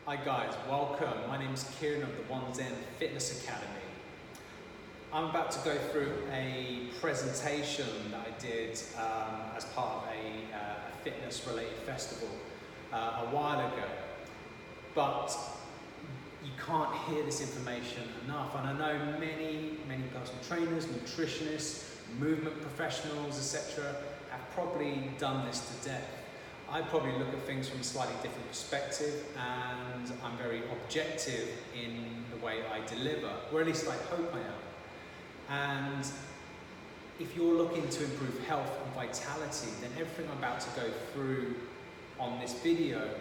Hi guys, welcome. My name is Kieran of the One Zen Fitness Academy. I'm about to go through a presentation that I did as part of a fitness related festival a while ago. But you can't hear this information enough, and I know many personal trainers, nutritionists, movement professionals, etc. have probably done this to death. I probably look at things from a slightly different perspective, and I'm very objective in the way I deliver, or at least I hope I am. And if you're looking to improve health and vitality, then everything I'm about to go through on this video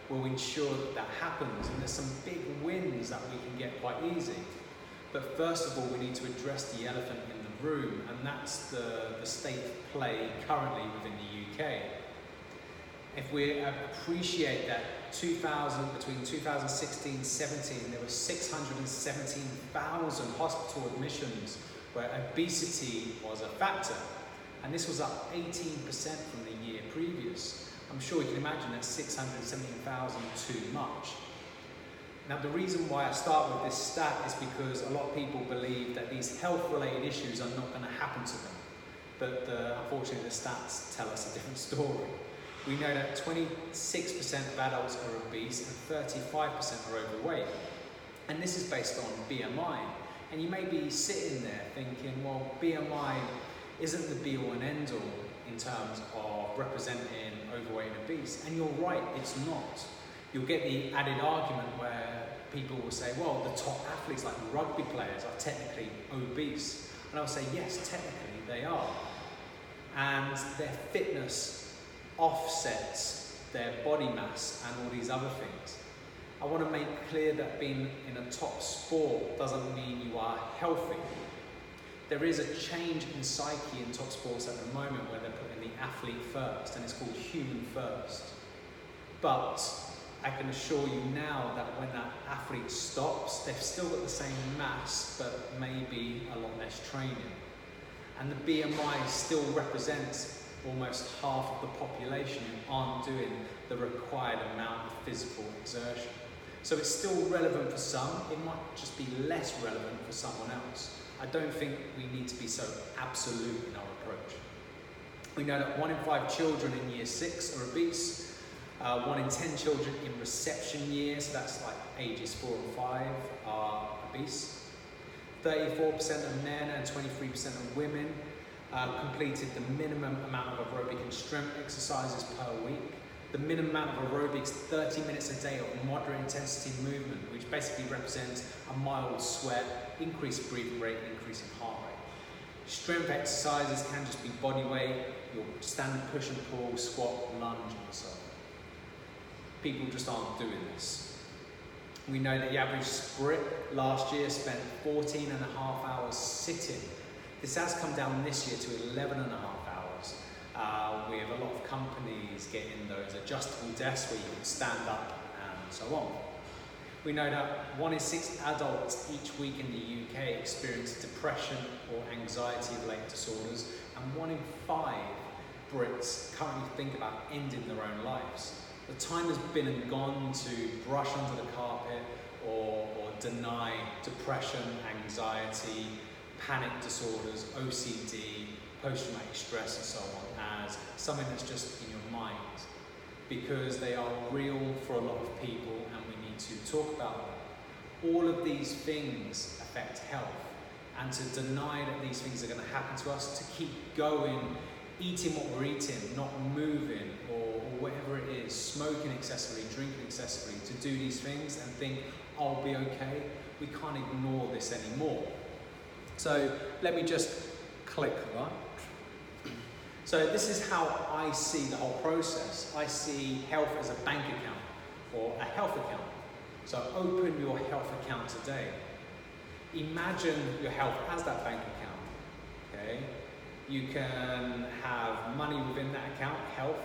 will ensure that happens, and there's some big wins that we can get quite easy. But first of all, we need to address the elephant in the room, and that's the state of play currently within the UK. If we appreciate that between 2016 and 17, there were 617,000 hospital admissions where obesity was a factor, and this was up 18% from the year previous. I'm sure you can imagine that's 617,000 too much. Now, the reason why I start with this stat is because a lot of people believe that these health-related issues are not going to happen to them, but unfortunately the stats tell us a different story. We know that 26% of adults are obese and 35% are overweight. And this is based on BMI. And you may be sitting there thinking, well, BMI isn't the be-all and end-all in terms of representing overweight and obese. And you're right, it's not. You'll get the added argument where people will say, well, the top athletes like rugby players are technically obese. And I'll say, yes, technically they are. And their fitness offsets their body mass and all these other things. I want to make clear that being in a top sport doesn't mean you are healthy. There is a change in psyche in top sports at the moment where they're putting the athlete first, and it's called human first. But I can assure you now that when that athlete stops, they've still got the same mass, but maybe a lot less training. And the BMI still represents almost half of the population who aren't doing the required amount of physical exertion. So it's still relevant for some, it might just be less relevant for someone else. I don't think we need to be so absolute in our approach. We know that 1 in 5 children in year 6 are obese, 1 in 10 children in reception year, so that's like ages 4 and 5, are obese. 34% of men and 23% of women completed the minimum amount of aerobic and strength exercises per week. The minimum amount of aerobics, 30 minutes a day of moderate intensity movement, which basically represents a mild sweat, increased breathing rate, increasing heart rate. Strength exercises can just be body weight, your standard push and pull, squat, lunge, and so on. People just aren't doing this. We know that the average sprint last year spent 14 and a half hours sitting. This has come down this year to 11 and a half hours. We have a lot of companies getting those adjustable desks where you can stand up and so on. We know that 1 in 6 adults each week in the UK experience depression or anxiety-related disorders, and 1 in 5 Brits currently think about ending their own lives. The time has been and gone to brush under the carpet or deny depression, anxiety, panic disorders, OCD, post-traumatic stress and so on as something that's just in your mind, because they are real for a lot of people and we need to talk about them. All of these things affect health, and to deny that these things are going to happen to us, to keep going, eating what we're eating, not moving, or whatever it is, smoking excessively, drinking excessively, to do these things and think, I'll be okay, we can't ignore this anymore. So let me just click, right? So this is how I see the whole process. I see health as a bank account or a health account. So open your health account today. Imagine your health as that bank account, okay? You can have money within that account, health,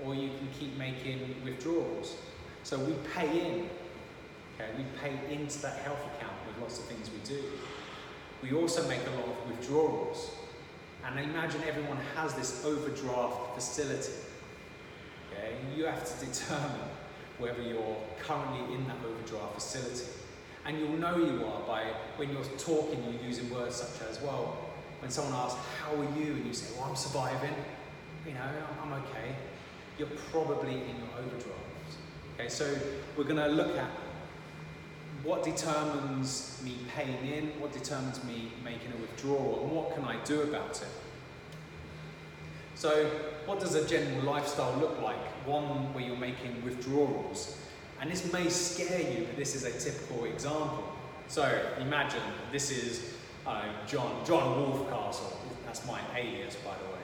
or you can keep making withdrawals. So we pay in, okay? We pay into that health account with lots of things we do. We also make a lot of withdrawals. And imagine everyone has this overdraft facility. Okay? You have to determine whether you're currently in that overdraft facility. And you'll know you are by when you're talking, you're using words such as, well, when someone asks, how are you? And you say, well, I'm surviving. You know, I'm okay. You're probably in your overdraft. Okay, so we're going to look at what determines me paying in, what determines me making a withdrawal, and what can I do about it? So what does a general lifestyle look like? One where you're making withdrawals. And this may scare you, but this is a typical example. So imagine this is John Wolfcastle. That's my alias, by the way.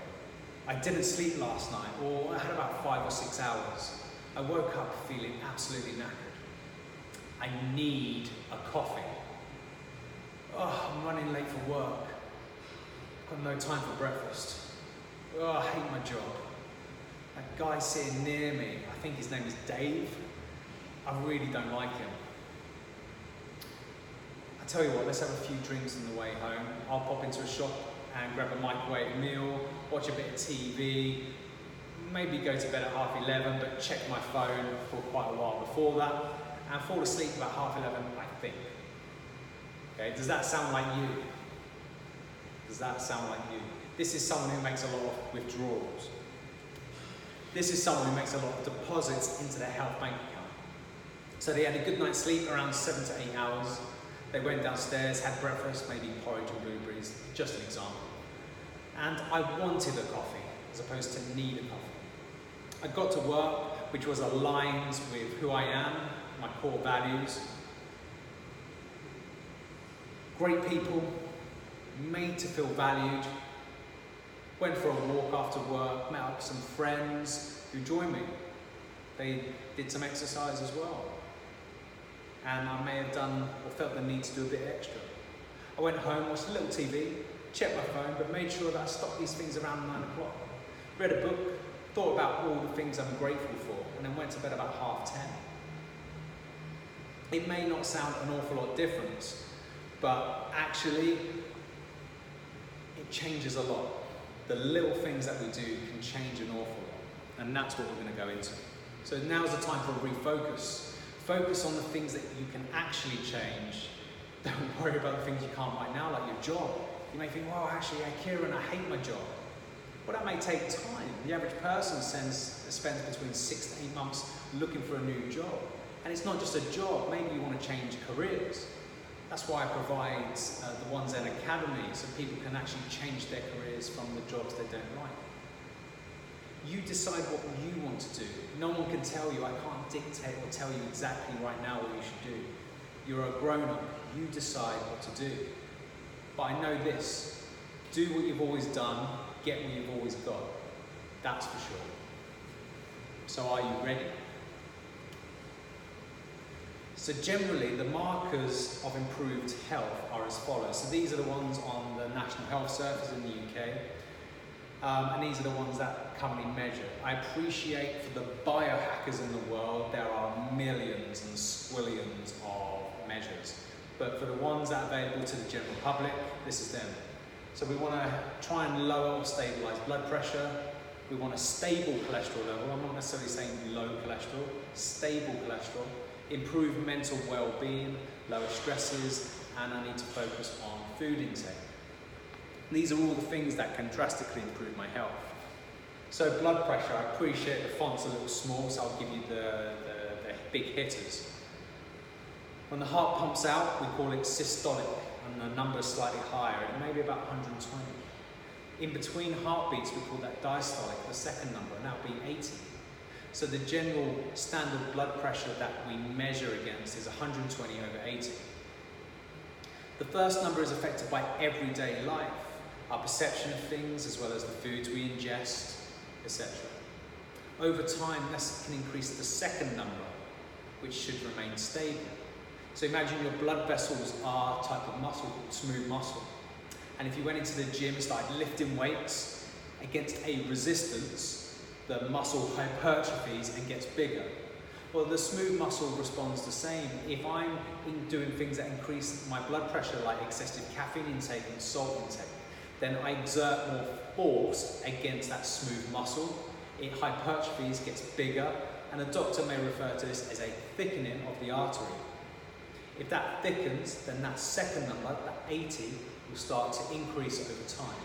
I didn't sleep last night, or I had about 5 or 6 hours. I woke up feeling absolutely knackered. I need a coffee. Oh, I'm running late for work. I've got no time for breakfast. Oh, I hate my job. That guy sitting near me, I think his name is Dave. I really don't like him. I tell you what, let's have a few drinks on the way home. I'll pop into a shop and grab a microwave meal, watch a bit of TV, maybe go to bed at 11:30, but check my phone for quite a while before that, and fall asleep about 11:30, I think. Okay, does that sound like you? Does that sound like you? This is someone who makes a lot of withdrawals. This is someone who makes a lot of deposits into their health bank account. So they had a good night's sleep, around 7 to 8 hours. They went downstairs, had breakfast, maybe porridge and blueberries, just an example. And I wanted a coffee, as opposed to need a coffee. I got to work, which was aligned with who I am, my core values. Great people, made to feel valued. Went for a walk after work, met up with some friends who joined me. They did some exercise as well. And I may have done or felt the need to do a bit extra. I went home, watched a little TV, checked my phone, but made sure that I stopped these things around 9 o'clock. Read a book, thought about all the things I'm grateful for, and then went to bed about 10:30. It may not sound an awful lot different, but actually, it changes a lot. The little things that we do can change an awful lot, and that's what we're going to go into. So now's the time for a refocus. Focus on the things that you can actually change. Don't worry about the things you can't right now, like your job. You may think, well, actually, Kieran, I hate my job. Well, that may take time. The average person spends between 6 to 8 months looking for a new job. And it's not just a job, maybe you want to change careers. That's why I provide the One Zen Academy, so people can actually change their careers from the jobs they don't like. You decide what you want to do. No one can tell you. I can't dictate or tell you exactly right now what you should do. You're a grown-up. You decide what to do. But I know this. Do what you've always done. Get what you've always got. That's for sure. So are you ready? So generally, the markers of improved health are as follows. So these are the ones on the National Health Service in the UK. And these are the ones that currently measure. I appreciate for the biohackers in the world, there are millions and squillions of measures. But for the ones that are available to the general public, this is them. So we want to try and lower or stabilise blood pressure. We want a stable cholesterol level. I'm not necessarily saying low cholesterol, stable cholesterol. Improve mental well-being, lower stresses, and I need to focus on food intake. These are all the things that can drastically improve my health. So blood pressure, I appreciate the font's a little small, so I'll give you the big hitters. When the heart pumps out, we call it systolic, and the number is slightly higher. It may be about 120. In between heartbeats, we call that diastolic, the second number, and that would be 80. So the general standard blood pressure that we measure against is 120 over 80. The first number is affected by everyday life, our perception of things, as well as the foods we ingest, etc. Over time, this can increase the second number, which should remain stable. So imagine your blood vessels are a type of muscle, smooth muscle. And if you went into the gym and started lifting weights against a resistance, the muscle hypertrophies and gets bigger. Well, the smooth muscle responds the same. If I'm doing things that increase my blood pressure, like excessive caffeine intake and salt intake, then I exert more force against that smooth muscle. It hypertrophies, gets bigger, and a doctor may refer to this as a thickening of the artery. If that thickens, then that second number, that 80, will start to increase over time.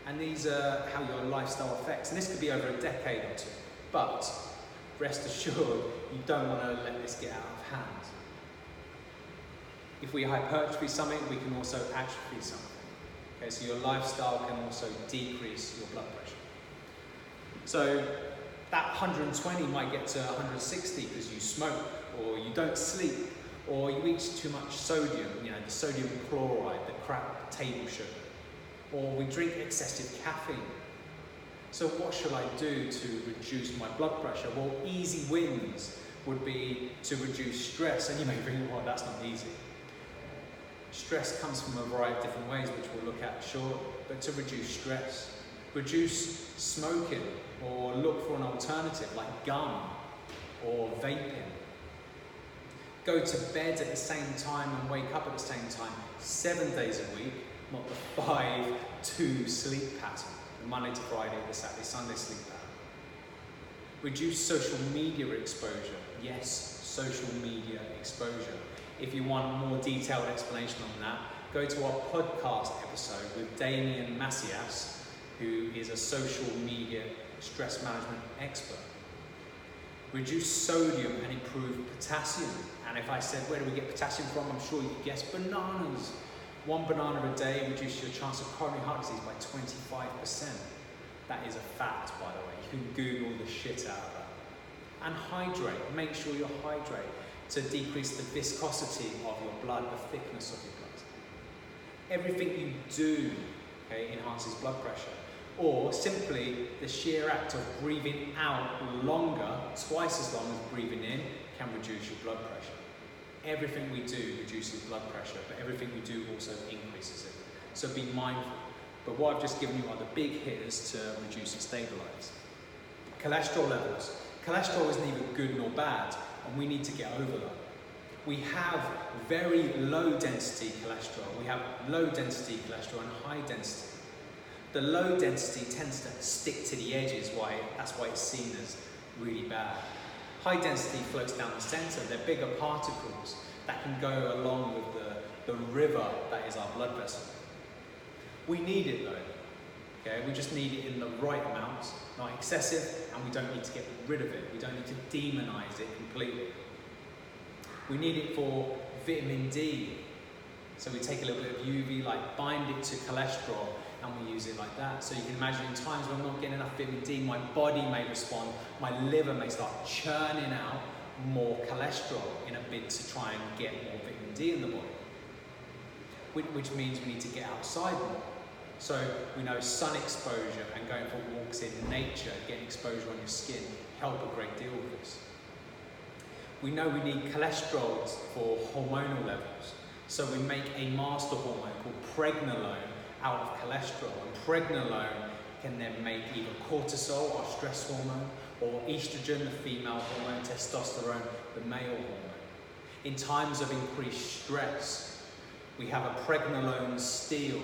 And these are how your lifestyle affects, and this could be over a decade or two, but rest assured, you don't want to let this get out of hand. If we hypertrophy something, we can also atrophy something. Okay, so your lifestyle can also decrease your blood pressure. So that 120 might get to 160 because you smoke, or you don't sleep, or you eat too much sodium, the sodium chloride, the crap table sugar, or we drink excessive caffeine. So what should I do to reduce my blood pressure? Well, easy wins would be to reduce stress, and you may think, well, that's not easy. Stress comes from a variety of different ways, which we'll look at shortly, but to reduce stress, reduce smoking, or look for an alternative like gum or vaping. Go to bed at the same time and wake up at the same time 7 days a week, not the 5-2 sleep pattern, the Monday to Friday, the Saturday, Sunday sleep pattern. Reduce social media exposure. Yes, social media exposure. If you want a more detailed explanation on that, go to our podcast episode with Damien Macias, who is a social media stress management expert. Reduce sodium and improve potassium. And if I said, where do we get potassium from? I'm sure you could guess bananas. 1 banana a day reduces your chance of coronary heart disease by 25%. That is a fact, by the way. You can Google the shit out of that. And hydrate. Make sure you hydrate to decrease the viscosity of your blood, the thickness of your blood. Everything you do, enhances blood pressure. Or simply the sheer act of breathing out longer, twice as long as breathing in, can reduce your blood pressure. Everything we do reduces blood pressure, but everything we do also increases it. So be mindful. But what I've just given you are the big hitters to reduce and stabilize. Cholesterol levels. Cholesterol isn't either good nor bad, and we need to get over that. We have very low density cholesterol. We have low density cholesterol and high density. The low density tends to stick to the edges, that's why it's seen as really bad. High density floats down the center. They're bigger particles that can go along with the river that is our blood vessel. We need it though, we just need it in the right amount, not excessive, and we don't need to get rid of it. We don't need to demonize it completely. We need it for vitamin D. So we take a little bit of UV light, bind it to cholesterol, and we use it like that. So you can imagine in times when I'm not getting enough vitamin D, my body may respond, my liver may start churning out more cholesterol in a bid to try and get more vitamin D in the body. Which means we need to get outside more. So we know sun exposure and going for walks in nature, getting exposure on your skin, help a great deal with this. We know we need cholesterol for hormonal levels. So we make a master hormone called pregnenolone out of cholesterol, and pregnenolone can then make either cortisol, our stress hormone, or estrogen, the female hormone, testosterone, the male hormone. In times of increased stress, we have a pregnenolone steal.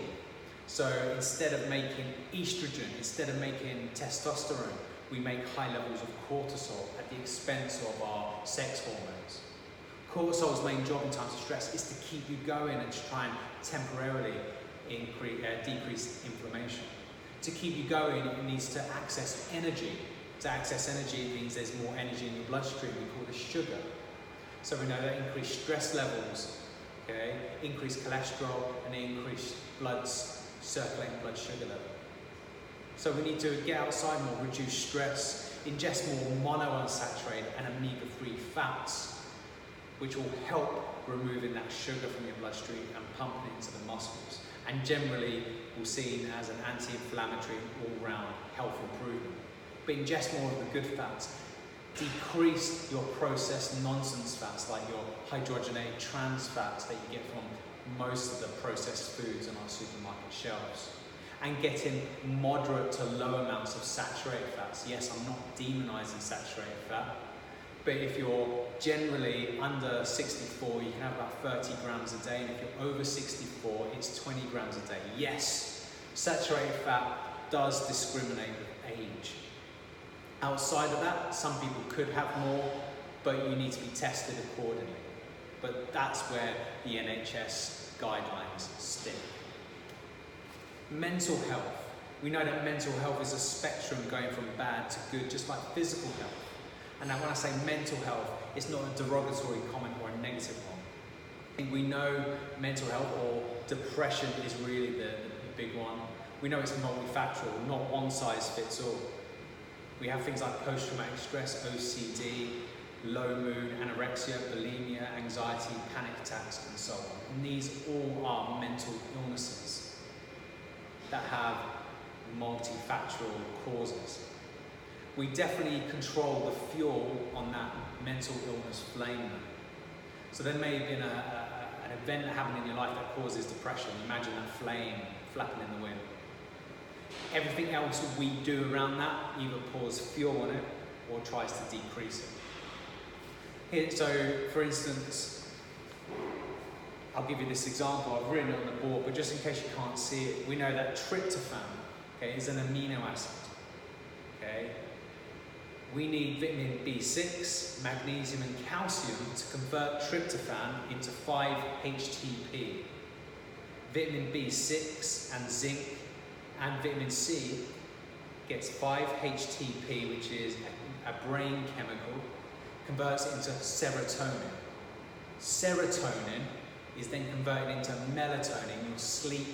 So instead of making estrogen, instead of making testosterone, we make high levels of cortisol at the expense of our sex hormones. Cortisol's main job in times of stress is to keep you going and to try and temporarily decrease inflammation. To keep you going, it needs to access energy. To access energy, it means there's more energy in your bloodstream. We call this sugar. So we know that increased stress levels, increased cholesterol, and increased circulating blood sugar level. So we need to get outside more, reduce stress, ingest more monounsaturated and omega-3 fats, which will help removing that sugar from your bloodstream and pumping it into the muscles. And generally, we're seen as an anti-inflammatory, all-round health improvement. But ingest more of the good fats. Decrease your processed nonsense fats, like your hydrogenated trans fats that you get from most of the processed foods on our supermarket shelves. And getting moderate to low amounts of saturated fats. Yes, I'm not demonizing saturated fat, but if you're generally under 64, you can have about 30 grams a day, and if you're over 64, it's 20 grams a day. Yes, saturated fat does discriminate with age. Outside of that, some people could have more, but you need to be tested accordingly. But that's where the NHS guidelines stick. Mental health. We know that mental health is a spectrum going from bad to good, just like physical health. And now when I say mental health, it's not a derogatory comment or a negative one. We know mental health or depression is really the big one. We know it's multifactorial, not one size fits all. We have things like post-traumatic stress, OCD, low mood, anorexia, bulimia, anxiety, panic attacks, and so on. And these all are mental illnesses that have multifactorial causes. We definitely control the fuel on that mental illness flame. So there may have been an event that happened in your life that causes depression. Imagine that flame flapping in the wind. Everything else we do around that either pours fuel on it or tries to decrease it. Here, so for instance, I'll give you this example. I've written it on the board, but just in case you can't see it, we know that tryptophan, okay, is an amino acid. Okay, we need vitamin B6, magnesium, and calcium to convert tryptophan into 5-HTP. Vitamin B6 and zinc and vitamin C gets 5-HTP, which is a brain chemical, converts it into serotonin. Serotonin is then converted into melatonin, your sleep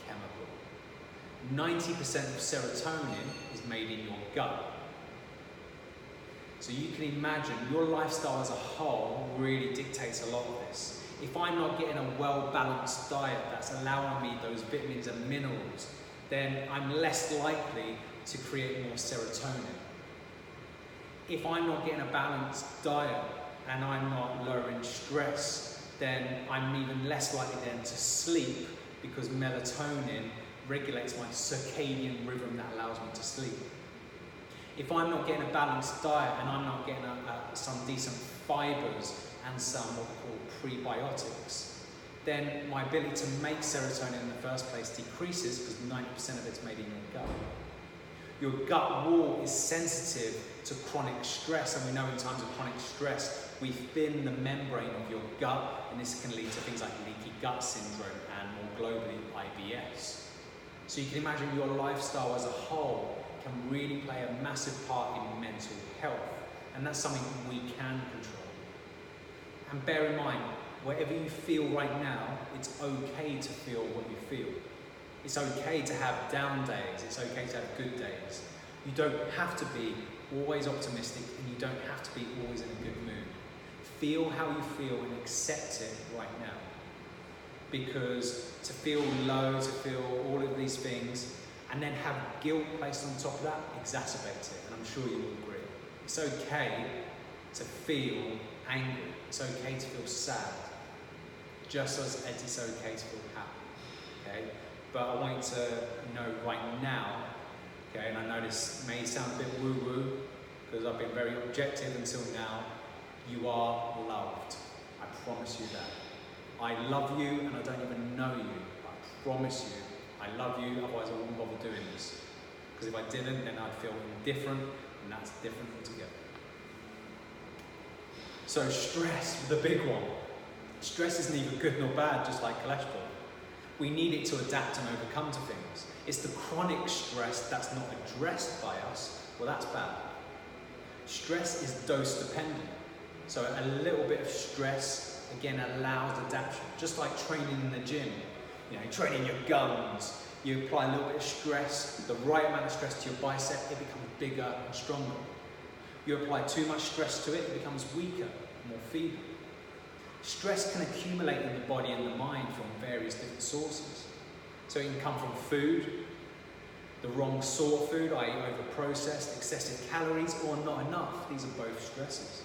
chemical. 90% of serotonin is made in your gut. So you can imagine your lifestyle as a whole really dictates a lot of this. If I'm not getting a well-balanced diet that's allowing me those vitamins and minerals, then I'm less likely to create more serotonin. If I'm not getting a balanced diet and I'm not lowering stress, then I'm even less likely then to sleep, because melatonin regulates my circadian rhythm that allows me to sleep. If I'm not getting a balanced diet and I'm not getting some decent fibers and some what we call prebiotics, then my ability to make serotonin in the first place decreases, because 90% of it's made in your gut. Your gut wall is sensitive to chronic stress, and we know in times of chronic stress, we thin the membrane of your gut, and this can lead to things like leaky gut syndrome and more globally IBS. So you can imagine your lifestyle as a whole can really play a massive part in mental health, and that's something we can control. And bear in mind, whatever you feel right now, it's okay to feel what you feel. It's okay to have down days, it's okay to have good days. You don't have to be always optimistic, and you don't have to be always in a good mood. Feel how you feel and accept it right now. Because to feel low, to feel all of these things, and then have guilt placed on top of that, exacerbates it, and I'm sure you will agree. It's okay to feel angry, it's okay to feel sad, just as it's okay to feel happy, okay? But I want you to know right now, okay, and I know this may sound a bit woo-woo, because I've been very objective until now, you are loved. I promise you that. I love you, and I don't even know you. I promise you, I love you, otherwise I wouldn't bother doing this. Because if I didn't, then I'd feel indifferent, and that's different altogether. So stress, the big one. Stress is neither good nor bad, just like cholesterol. We need it to adapt and overcome to things. It's the chronic stress that's not addressed by us, well, that's bad. Stress is dose dependent. So a little bit of stress, again, allows adaptation. Just like training in the gym, you know, training your guns, you apply a little bit of stress, the right amount of stress to your bicep, it becomes bigger and stronger. You apply too much stress to it, it becomes weaker, more feeble. Stress can accumulate in the body and the mind from various different sources. So it can come from food, the wrong sort of food, i.e. over-processed, excessive calories, or not enough. These are both stresses.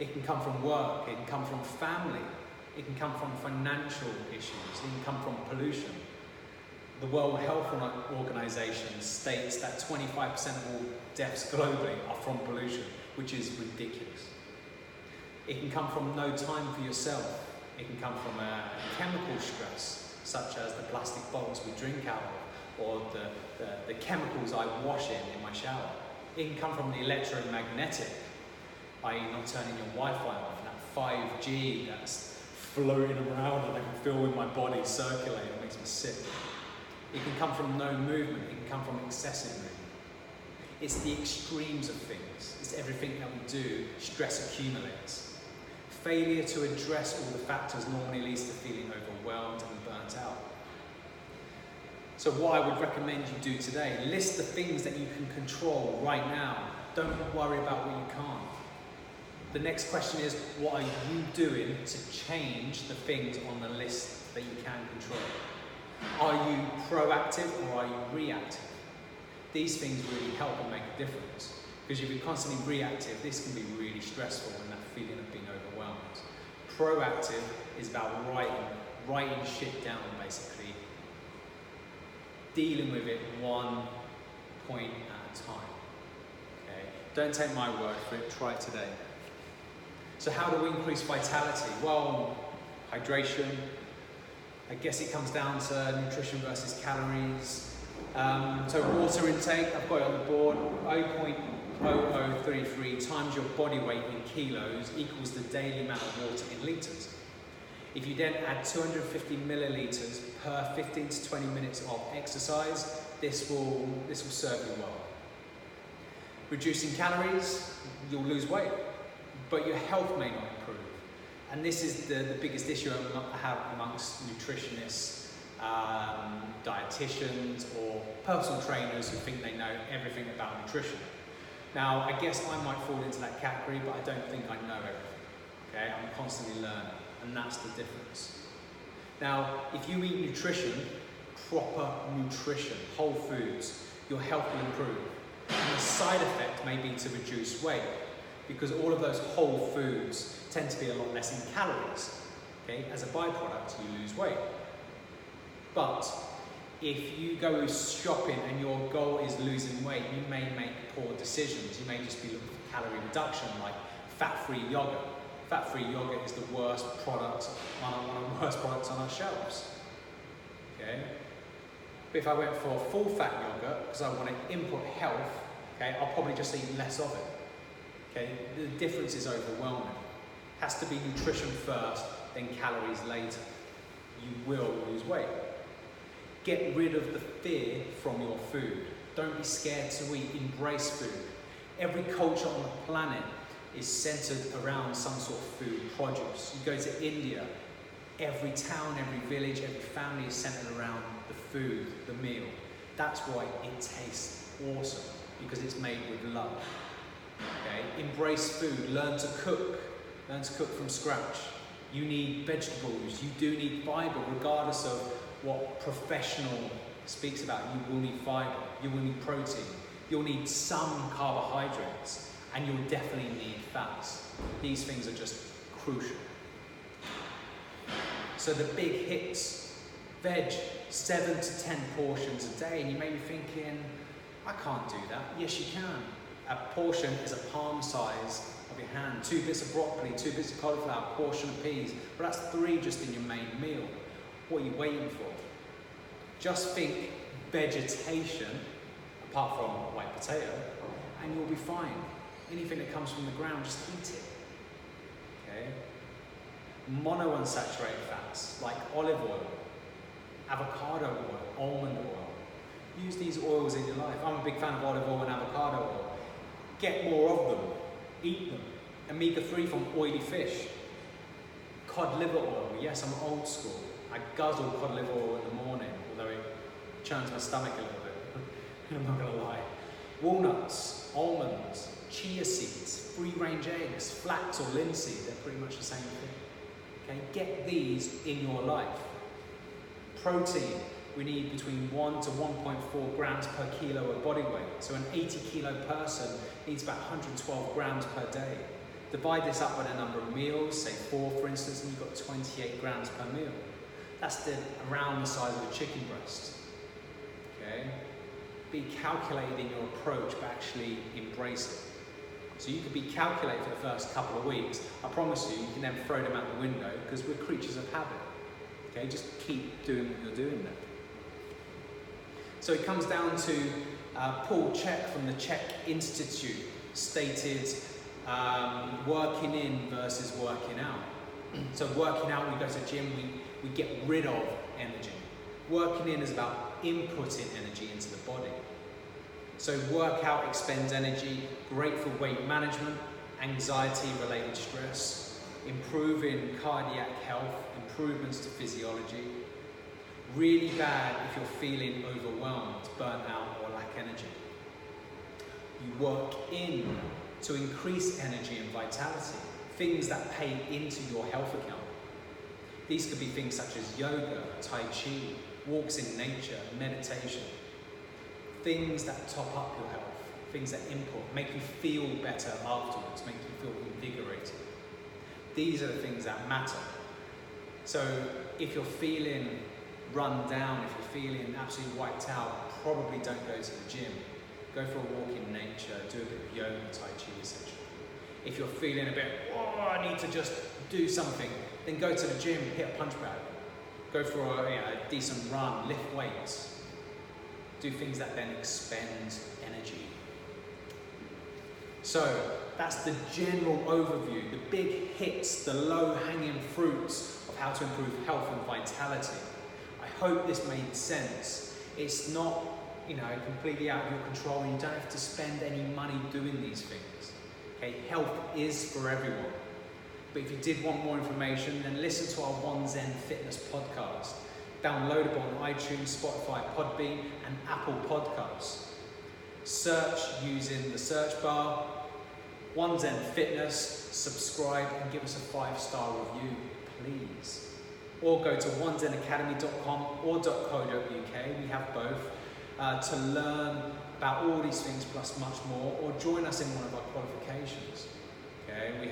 It can come from work, it can come from family, it can come from financial issues, it can come from pollution. The World Health Organization states that 25% of all deaths globally are from pollution, which is ridiculous. It can come from no time for yourself. It can come from a chemical stress, such as the plastic bottles we drink out of, or the chemicals I wash in my shower. It can come from the electromagnetic, i.e. not turning your Wi-Fi off, and that 5G that's floating around and I can feel in my body circulating, it makes me sick. It can come from no movement, it can come from excessive movement. It's the extremes of things. It's everything that we do, stress accumulates. Failure to address all the factors normally leads to feeling overwhelmed and burnt out. So what I would recommend you do today, list the things that you can control right now. Don't worry about what you can't. The next question is, what are you doing to change the things on the list that you can control? Are you proactive or are you reactive? These things really help and make a difference. Because if you're constantly reactive, this can be really stressful and that feeling of being overwhelmed. Proactive is about writing shit down basically. Dealing with it one point at a time. Okay? Don't take my word for it, try it today. So how do we increase vitality? Well, hydration. I guess it comes down to nutrition versus calories. So water intake, I've got it on the board, 0.0033 times your body weight in kilos equals the daily amount of water in litres. If you then add 250 millilitres per 15 to 20 minutes of exercise, this will serve you well. Reducing calories, you'll lose weight, but your health may not improve. And this is the biggest issue I have amongst nutritionists, dietitians or personal trainers who think they know everything about nutrition. Now, I guess I might fall into that category, but I don't think I know everything. Okay, I'm constantly learning, and that's the difference. Now, if you eat nutrition, proper nutrition, whole foods, your health will improve. And the side effect may be to reduce weight, because all of those whole foods tend to be a lot less in calories. Okay, as a byproduct, you lose weight. But if you go shopping and your goal is losing weight, you may make poor decisions. You may just be looking for calorie reduction, like fat-free yogurt. Fat-free yogurt is the worst product, one of the worst products on our shelves. Okay? But if I went for full-fat yogurt, because I want to input health, okay, I'll probably just eat less of it. Okay? The difference is overwhelming. It has to be nutrition first, then calories later. You will lose weight. Get rid of the fear from your food. Don't be scared to eat, embrace food. Every culture on the planet is centered around some sort of food, produce. You go to India, every town, every village, every family is centered around the food, the meal. That's why it tastes awesome, because it's made with love. Okay? Embrace food, learn to cook from scratch. You need vegetables, you do need fiber, regardless of what professional speaks about. You will need fiber, you will need protein, you'll need some carbohydrates, and you'll definitely need fats. These things are just crucial. So the big hits, veg, 7 to 10 portions a day, and you may be thinking, I can't do that. Yes, you can. A portion is a palm size of your hand. 2 bits of broccoli, 2 bits of cauliflower, a portion of peas. But that's 3 just in your main meal. What are you waiting for? Just think vegetation, apart from white potato, and you'll be fine. Anything that comes from the ground, just eat it. Okay? Monounsaturated fats, like olive oil, avocado oil, almond oil. Use these oils in your life. I'm a big fan of olive oil and avocado oil. Get more of them. Eat them. Omega-3 from oily fish. Cod liver oil. Yes, I'm old school. I guzzle cod liver oil in the morning, although it churns my stomach a little bit. I'm not going to lie. Walnuts, almonds, chia seeds, free-range eggs, flax or linseed, they're pretty much the same thing. Okay, get these in your life. Protein, we need between 1 to 1.4 grams per kilo of body weight. So an 80 kilo person needs about 112 grams per day. Divide this up by the number of meals, say 4 for instance, and you've got 28 grams per meal. That's around the size of a chicken breast. Okay? Be calculated in your approach, but actually embrace it. So you could be calculated for the first couple of weeks. I promise you, you can then throw them out the window because we're creatures of habit. Okay? Just keep doing what you're doing then. So it comes down to Paul Chek from the Czech Institute stated working in versus working out. So working out, we go to the gym, we get rid of energy. Working in is about inputting energy into the body. So workout expends energy, great for weight management, anxiety-related stress, improving cardiac health, improvements to physiology. Really bad if you're feeling overwhelmed, burnt out, or lack energy. You work in to increase energy and vitality, things that pay into your health account. These could be things such as yoga, tai chi, walks in nature, meditation. Things that top up your health, things that input, make you feel better afterwards, make you feel invigorated. These are the things that matter. So if you're feeling run down, if you're feeling absolutely wiped out, probably don't go to the gym. Go for a walk in nature, do a bit of yoga, tai chi, etc. If you're feeling a bit, I need to just do something, then go to the gym, hit a punch bag. Go for a decent run, lift weights. Do things that then expend energy. So that's the general overview, the big hits, the low-hanging fruits of how to improve health and vitality. I hope this made sense. It's not, completely out of your control, and you don't have to spend any money doing these things. Okay, health is for everyone. But if you did want more information, then listen to our One Zen Fitness podcast, downloadable on iTunes, Spotify, Podbean, and Apple Podcasts. Search using the search bar, One Zen Fitness, subscribe, and give us a 5-star review, please. Or go to onezenacademy.com or .co.uk, we have both, to learn about all these things plus much more, or join us in one of our qualifications. Okay, we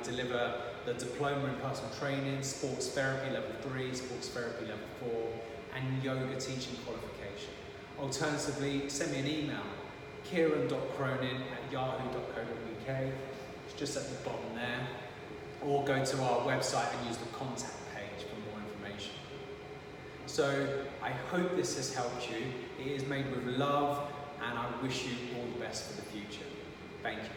deliver the diploma in personal training, sports therapy level 3, sports therapy level 4, and yoga teaching qualification. Alternatively, send me an email, kieran.cronin@yahoo.co.uk, it's just at the bottom there, or go to our website and use the contact page for more information. So I hope this has helped you. It is made with love, and I wish you all the best for the future. Thank you.